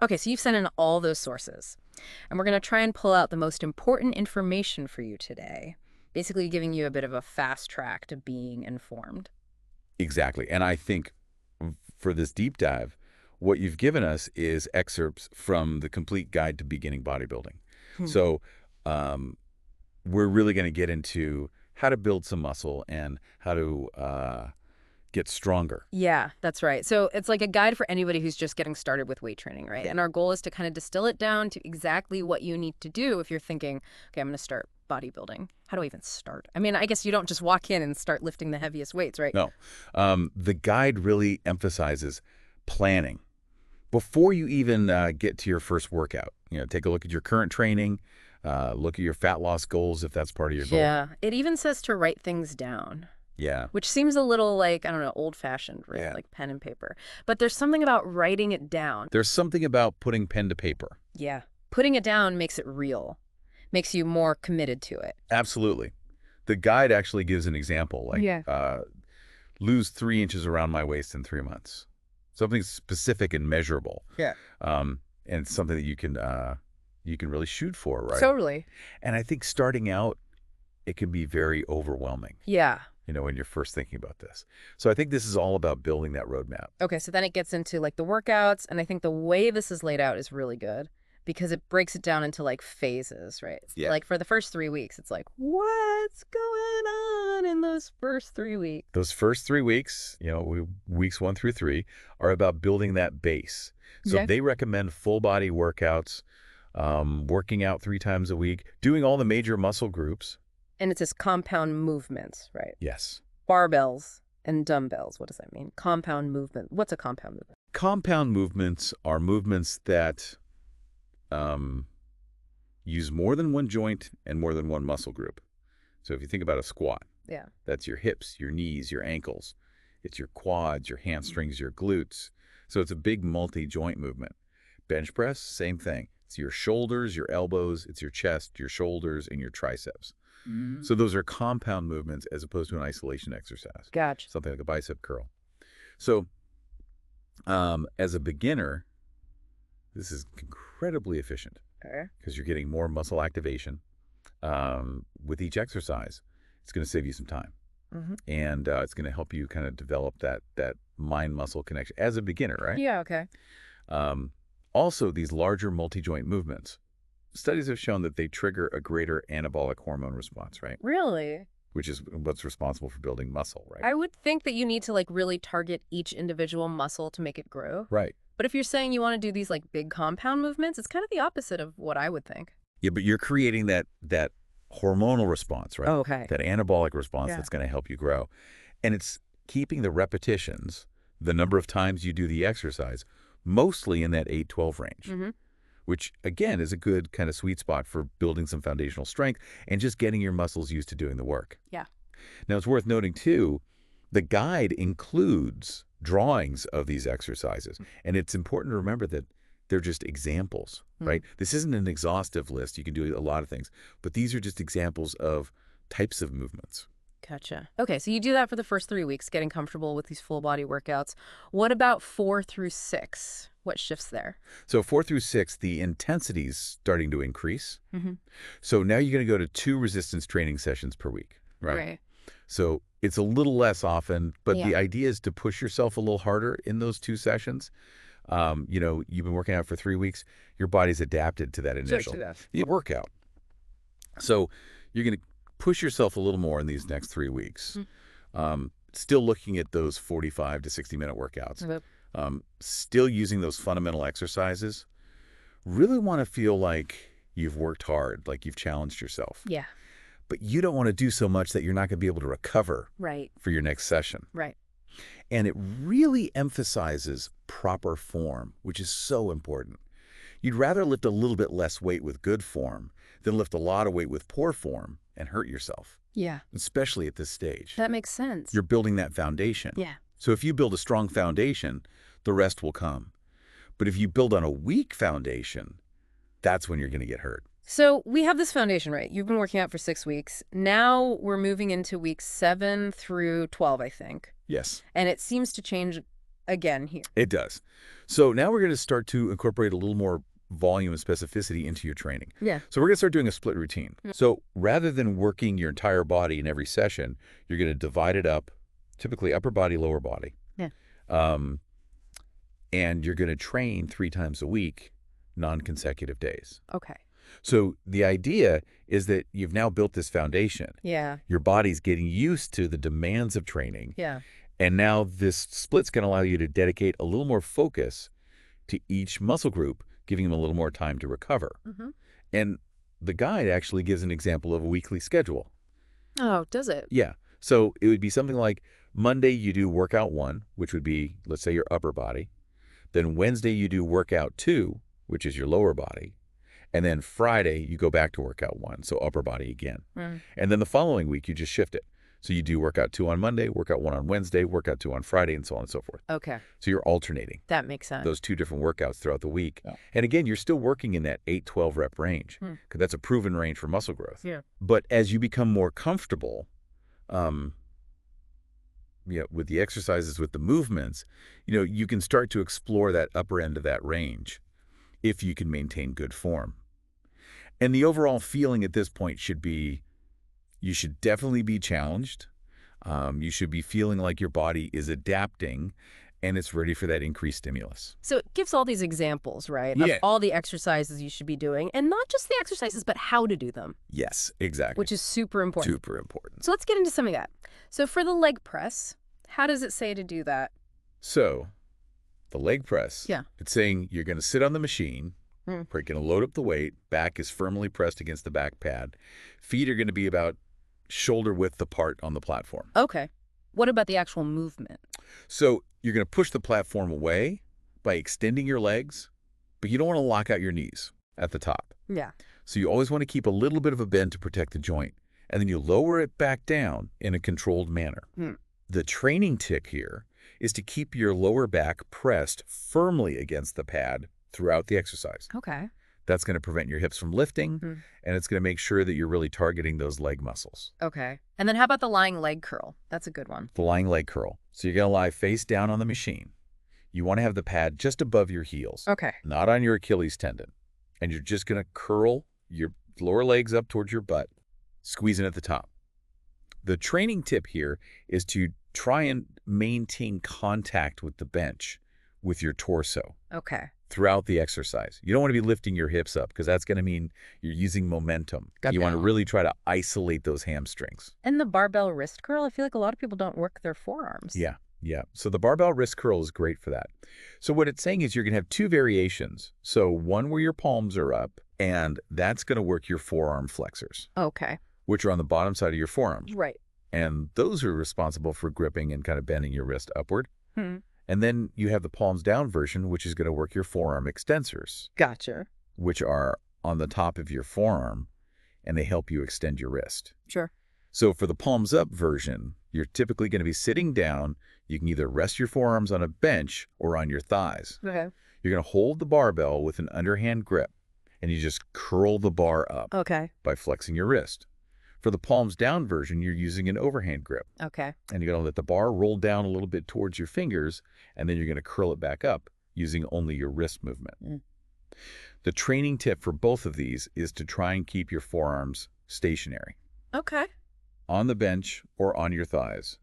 Okay, so you've sent in all those sources, and we're going to try and pull out the most important information for you today, basically giving you a bit of a fast track to being informed. Exactly. And I think for this deep dive, what you've given us is excerpts from the Complete Guide to Beginning Bodybuilding. So we're really going to get into how to build some muscle and how to get stronger. Yeah, that's right. So it's like a guide for anybody who's just getting started with weight training, right? And our goal is to kind of distill it down to exactly what you need to do if you're thinking, okay, I'm going to start bodybuilding. How do I even start? I mean, I guess you don't just walk in and start lifting the heaviest weights, right? No. The guide really emphasizes planning. Before you even get to your first workout, take a look at your current training, look at your fat loss goals if that's part of your goal. Yeah. It even says to write things down. Yeah. Which seems a little like, I don't know, old-fashioned, right? Yeah. Like pen and paper. But there's something about writing it down. There's something about putting pen to paper. Yeah. Putting it down makes it real, makes you more committed to it. Absolutely. The guide actually gives an example, like lose 3 inches around my waist in 3 months. Something specific and measurable. Yeah. And it's something that you can really shoot for, right? Totally. And I think starting out, it can be very overwhelming. Yeah. When you're first thinking about this. So I think this is all about building that roadmap. Okay, so then it gets into like the workouts, and I think the way this is laid out is really good because it breaks it down into like phases, right? Yeah. Like for the first 3 weeks, it's like, what's going on in those first 3 weeks? Those first 3 weeks, weeks 1 through 3, are about building that base. So they recommend full body workouts, working out 3 times a week, doing all the major muscle groups. And it says compound movements, right? Yes. Barbells and dumbbells. What does that mean? Compound movement. What's a compound movement? Compound movements are movements that use more than one joint and more than one muscle group. So if you think about a squat, that's your hips, your knees, your ankles. It's your quads, your hamstrings, your glutes. So it's a big multi-joint movement. Bench press, same thing. It's your shoulders, your elbows, it's your chest, your shoulders, and your triceps. So those are compound movements as opposed to an isolation exercise. Gotcha. Something like a bicep curl. So as a beginner, this is incredibly efficient because you're getting more muscle activation with each exercise. It's going to save you some time. And it's going to help you kind of develop that mind-muscle connection as a beginner, right? Yeah, okay. Also, these larger multi-joint movements, studies have shown that they trigger a greater anabolic hormone response, right? Really? Which is what's responsible for building muscle, right? I would think that you need to like really target each individual muscle to make it grow. Right. But if you're saying you want to do these like big compound movements, it's kind of the opposite of what I would think. Yeah, but you're creating that hormonal response, right? Oh, okay. That anabolic response that's going to help you grow. And it's keeping the repetitions, the number of times you do the exercise, mostly in that 8-12 range. Which, again, is a good kind of sweet spot for building some foundational strength and just getting your muscles used to doing the work. Yeah. Now, it's worth noting, too, the guide includes drawings of these exercises. And it's important to remember that they're just examples, right? This isn't an exhaustive list. You can do a lot of things. But these are just examples of types of movements. Gotcha. Okay, so you do that for the first 3 weeks, getting comfortable with these full body workouts. What about 4 through 6? What shifts there? So 4 through 6, the intensity's starting to increase. So now you're going to go to 2 resistance training sessions per week, right? So it's a little less often, but the idea is to push yourself a little harder in those 2 sessions. You've been working out for 3 weeks. Your body's adapted to that initial workout. So you're going to push yourself a little more in these next 3 weeks. Still looking at those 45 to 60-minute workouts. Still using those fundamental exercises. Really want to feel like you've worked hard, like you've challenged yourself. Yeah. But you don't want to do so much that you're not going to be able to recover for your next session. Right. And it really emphasizes proper form, which is so important. You'd rather lift a little bit less weight with good form than lift a lot of weight with poor form and hurt yourself. Yeah. Especially at this stage. That makes sense. You're building that foundation. Yeah. So if you build a strong foundation, the rest will come. But if you build on a weak foundation, that's when you're going to get hurt. So we have this foundation, right? You've been working out for 6 weeks. Now we're moving into weeks 7 through 12, I think. Yes. And it seems to change again here. It does. So now we're going to start to incorporate a little more volume and specificity into your training. Yeah. So we're going to start doing a split routine. So rather than working your entire body in every session, you're going to divide it up, typically upper body, lower body. Yeah. And you're going to train 3 times a week, non-consecutive days. Okay. So the idea is that you've now built this foundation. Yeah. Your body's getting used to the demands of training. Yeah. And now this split's going to allow you to dedicate a little more focus to each muscle group, giving them a little more time to recover. And the guide actually gives an example of a weekly schedule. Oh, does it? Yeah. So it would be something like Monday you do workout 1, which would be, let's say, your upper body. Then Wednesday you do workout 2, which is your lower body. And then Friday you go back to workout 1, so upper body again. And then the following week you just shift it. So you do workout 2 on Monday, workout 1 on Wednesday, workout 2 on Friday, and so on and so forth. Okay. So you're alternating. That makes sense. Those 2 different workouts throughout the week. Yeah. And again, you're still working in that 8-12 rep range, because that's a proven range for muscle growth. Yeah. But as you become more comfortable with the exercises, with the movements, you can start to explore that upper end of that range if you can maintain good form. And the overall feeling at this point should be, you should definitely be challenged. You should be feeling like your body is adapting and it's ready for that increased stimulus. So it gives all these examples, right? Yeah. Of all the exercises you should be doing, and not just the exercises, but how to do them. Yes, exactly. Which is super important. Super important. So let's get into some of that. So for the leg press, how does it say to do that? So the leg press, it's saying you're going to sit on the machine, you're going to load up the weight, back is firmly pressed against the back pad. Feet are going to be about shoulder width apart on the platform. Okay. What about the actual movement? So you're going to push the platform away by extending your legs, but you don't want to lock out your knees at the top. Yeah. So you always want to keep a little bit of a bend to protect the joint, and then you lower it back down in a controlled manner. The training tip here is to keep your lower back pressed firmly against the pad throughout the exercise. Okay. That's going to prevent your hips from lifting, and it's going to make sure that you're really targeting those leg muscles. Okay. And then how about the lying leg curl? That's a good one. The lying leg curl. So you're going to lie face down on the machine. You want to have the pad just above your heels. Okay. Not on your Achilles tendon. And you're just going to curl your lower legs up towards your butt, squeezing at the top. The training tip here is to try and maintain contact with the bench with your torso. Okay. Throughout the exercise. You don't want to be lifting your hips up, because that's going to mean you're using momentum. Gotcha. You want to really try to isolate those hamstrings. And the barbell wrist curl, I feel like a lot of people don't work their forearms. Yeah. So the barbell wrist curl is great for that. So what it's saying is you're going to have 2 variations. So one where your palms are up, and that's going to work your forearm flexors. Okay. Which are on the bottom side of your forearms. Right. And those are responsible for gripping and kind of bending your wrist upward. And then you have the palms down version, which is going to work your forearm extensors. Gotcha. Which are on the top of your forearm, and they help you extend your wrist. Sure. So for the palms up version, you're typically going to be sitting down. You can either rest your forearms on a bench or on your thighs. Okay. You're going to hold the barbell with an underhand grip, and you just curl the bar up by flexing your wrist. For the palms down version, you're using an overhand grip. Okay. And you're going to let the bar roll down a little bit towards your fingers, and then you're going to curl it back up using only your wrist movement. The training tip for both of these is to try and keep your forearms stationary. Okay. On the bench or on your thighs,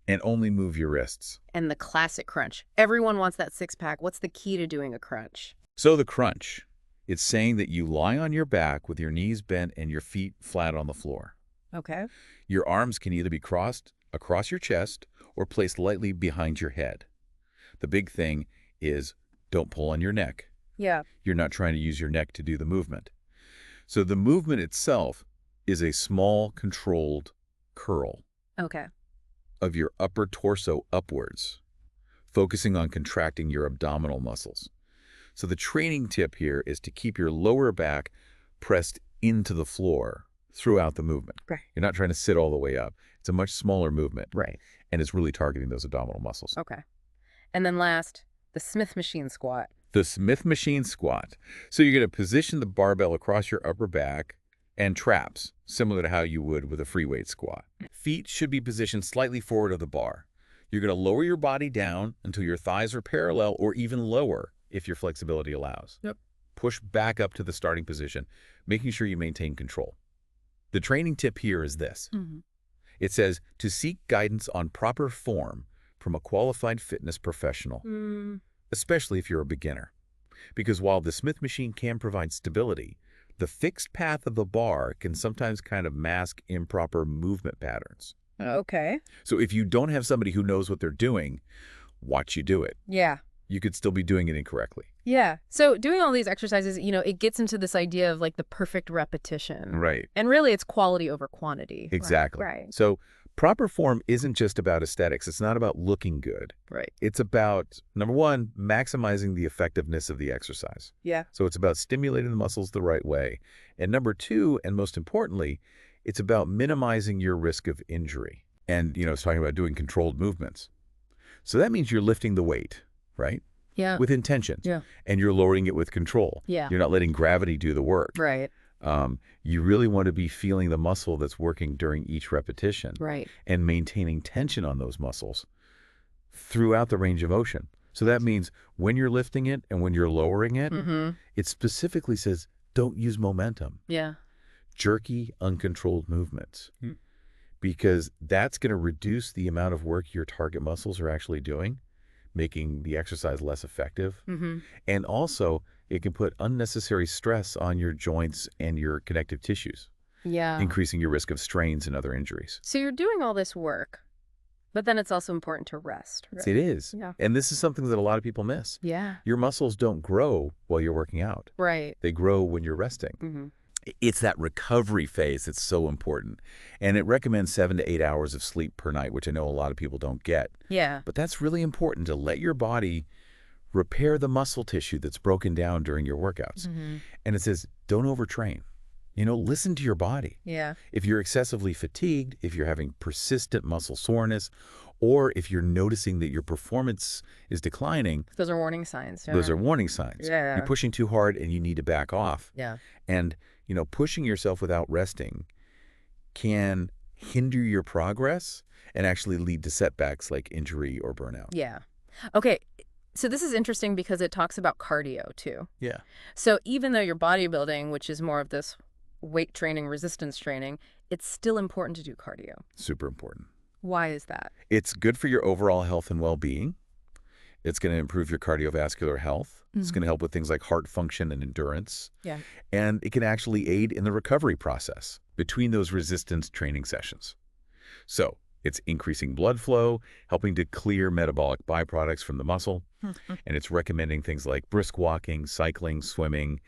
and only move your wrists. And the classic crunch. Everyone wants that 6-pack. What's the key to doing a crunch? So the crunch, it's saying that you lie on your back with your knees bent and your feet flat on the floor. Okay. Your arms can either be crossed across your chest or placed lightly behind your head. The big thing is don't pull on your neck. Yeah. You're not trying to use your neck to do the movement. So the movement itself is a small, controlled curl of your upper torso upwards, focusing on contracting your abdominal muscles. So the training tip here is to keep your lower back pressed into the floor throughout the movement. Right. You're not trying to sit all the way up. It's a much smaller movement. Right. And it's really targeting those abdominal muscles. Okay. And then last, the Smith machine squat. The Smith machine squat. So you're going to position the barbell across your upper back and traps, similar to how you would with a free weight squat. Feet should be positioned slightly forward of the bar. You're going to lower your body down until your thighs are parallel or even lower if your flexibility allows. Yep. Push back up to the starting position, making sure you maintain control. The training tip here is this. It says to seek guidance on proper form from a qualified fitness professional, especially if you're a beginner. Because while the Smith machine can provide stability, the fixed path of the bar can sometimes kind of mask improper movement patterns. Okay. So if you don't have somebody who knows what they're doing, watch you do it. Yeah. You could still be doing it incorrectly. Yeah. So doing all these exercises, it gets into this idea of like the perfect repetition. Right. And really it's quality over quantity. Exactly. Right. So proper form isn't just about aesthetics. It's not about looking good. Right. It's about, number one, maximizing the effectiveness of the exercise. Yeah. So it's about stimulating the muscles the right way. And number two, and most importantly, it's about minimizing your risk of injury. And, it's talking about doing controlled movements. So that means you're lifting the weight, right? Yeah. With intention. Yeah. And you're lowering it with control. Yeah. You're not letting gravity do the work. Right. You really want to be feeling the muscle that's working during each repetition. Right. And maintaining tension on those muscles throughout the range of motion. So that means when you're lifting it and when you're lowering it, it specifically says don't use momentum. Yeah. Jerky, uncontrolled movements. Because that's going to reduce the amount of work your target muscles are actually doing, making the exercise less effective. And also, it can put unnecessary stress on your joints and your connective tissues, increasing your risk of strains and other injuries. So you're doing all this work, but then it's also important to rest. Right? It is. Yeah. And this is something that a lot of people miss. Yeah. Your muscles don't grow while you're working out. Right. They grow when you're resting. It's that recovery phase that's so important. And it recommends 7 to 8 hours of sleep per night, which I know a lot of people don't get. Yeah. But that's really important to let your body repair the muscle tissue that's broken down during your workouts. And it says, don't overtrain. Listen to your body. Yeah. If you're excessively fatigued, if you're having persistent muscle soreness, or if you're noticing that your performance is declining. Those are warning signs. Those are warning signs. Yeah. You're pushing too hard and you need to back off. Yeah. And, pushing yourself without resting can hinder your progress and actually lead to setbacks like injury or burnout. Yeah. Okay. So this is interesting because it talks about cardio too. Yeah. So even though you're bodybuilding, which is more of this weight training, resistance training, it's still important to do cardio. Super important. Why is that? It's good for your overall health and well-being. It's going to improve your cardiovascular health. It's going to help with things like heart function and endurance. Yeah. And it can actually aid in the recovery process between those resistance training sessions. So it's increasing blood flow, helping to clear metabolic byproducts from the muscle. And it's recommending things like brisk walking, cycling, swimming,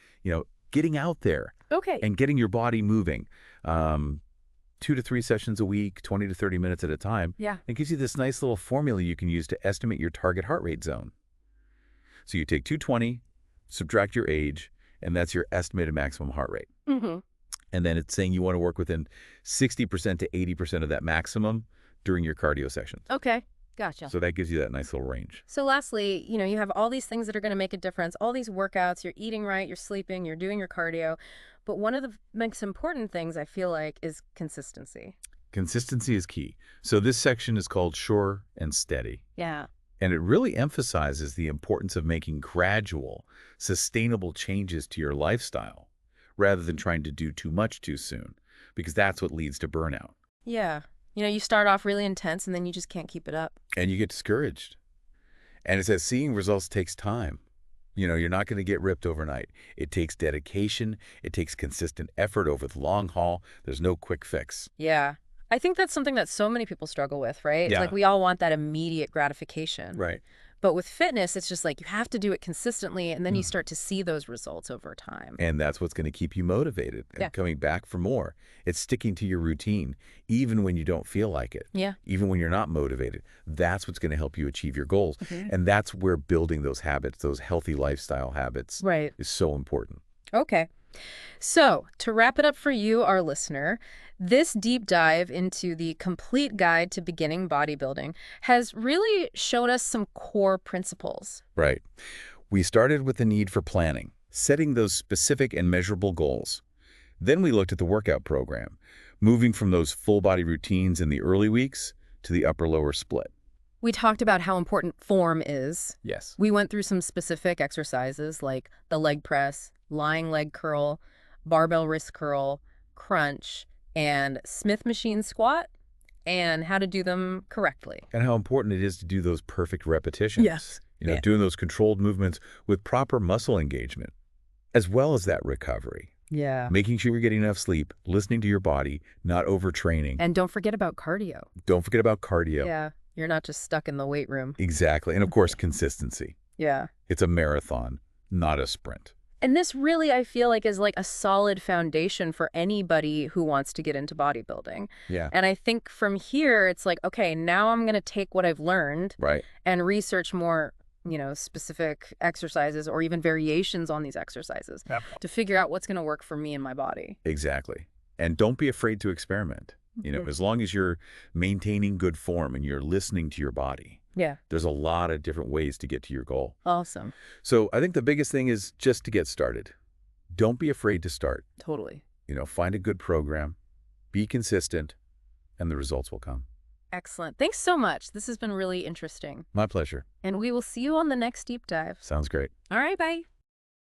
getting out there. Okay. And getting your body moving. 2 to 3 sessions a week, 20 to 30 minutes at a time. Yeah. It gives you this nice little formula you can use to estimate your target heart rate zone. So you take 220, subtract your age, and that's your estimated maximum heart rate. And then it's saying you want to work within 60% to 80% of that maximum during your cardio sessions. Okay. Gotcha. So that gives you that nice little range. So lastly, you have all these things that are going to make a difference, all these workouts, you're eating right, you're sleeping, you're doing your cardio. But one of the most important things I feel like is consistency. Consistency is key. So this section is called Sure and Steady. Yeah. And it really emphasizes the importance of making gradual, sustainable changes to your lifestyle rather than trying to do too much too soon, because that's what leads to burnout. Yeah. You start off really intense and then you just can't keep it up. And you get discouraged. And it says seeing results takes time. You're not going to get ripped overnight. It takes dedication. It takes consistent effort over the long haul. There's no quick fix. Yeah. I think that's something that so many people struggle with, right? Yeah. Like we all want that immediate gratification. Right. But with fitness, it's just like you have to do it consistently and then you start to see those results over time. And that's what's going to keep you motivated and coming back for more. It's sticking to your routine, even when you don't feel like it. Yeah. Even when you're not motivated. That's what's going to help you achieve your goals. And that's where building those habits, those healthy lifestyle habits, is so important. Okay. So to wrap it up for you, our listener, this deep dive into the complete guide to beginning bodybuilding has really showed us some core principles. Right. We started with the need for planning, setting those specific and measurable goals. Then we looked at the workout program, moving from those full body routines in the early weeks to the upper-lower split. We talked about how important form is. Yes. We went through some specific exercises like the leg press, lying leg curl, barbell wrist curl, crunch, and Smith machine squat, and how to do them correctly. And how important it is to do those perfect repetitions. Yes. Doing those controlled movements with proper muscle engagement, as well as that recovery. Yeah. Making sure you're getting enough sleep, listening to your body, not overtraining. And don't forget about cardio. Don't forget about cardio. Yeah. You're not just stuck in the weight room. Exactly. And of course, consistency. Yeah. It's a marathon, not a sprint. And this really, I feel like, is like a solid foundation for anybody who wants to get into bodybuilding. Yeah. And I think from here, it's like, okay, now I'm going to take what I've learned and research more, specific exercises or even variations on these exercises to figure out what's going to work for me and my body. Exactly. And don't be afraid to experiment. As long as you're maintaining good form and you're listening to your body. Yeah. There's a lot of different ways to get to your goal. Awesome. So I think the biggest thing is just to get started. Don't be afraid to start. Totally. Find a good program, be consistent, and the results will come. Excellent. Thanks so much. This has been really interesting. My pleasure. And we will see you on the next deep dive. Sounds great. All right, bye.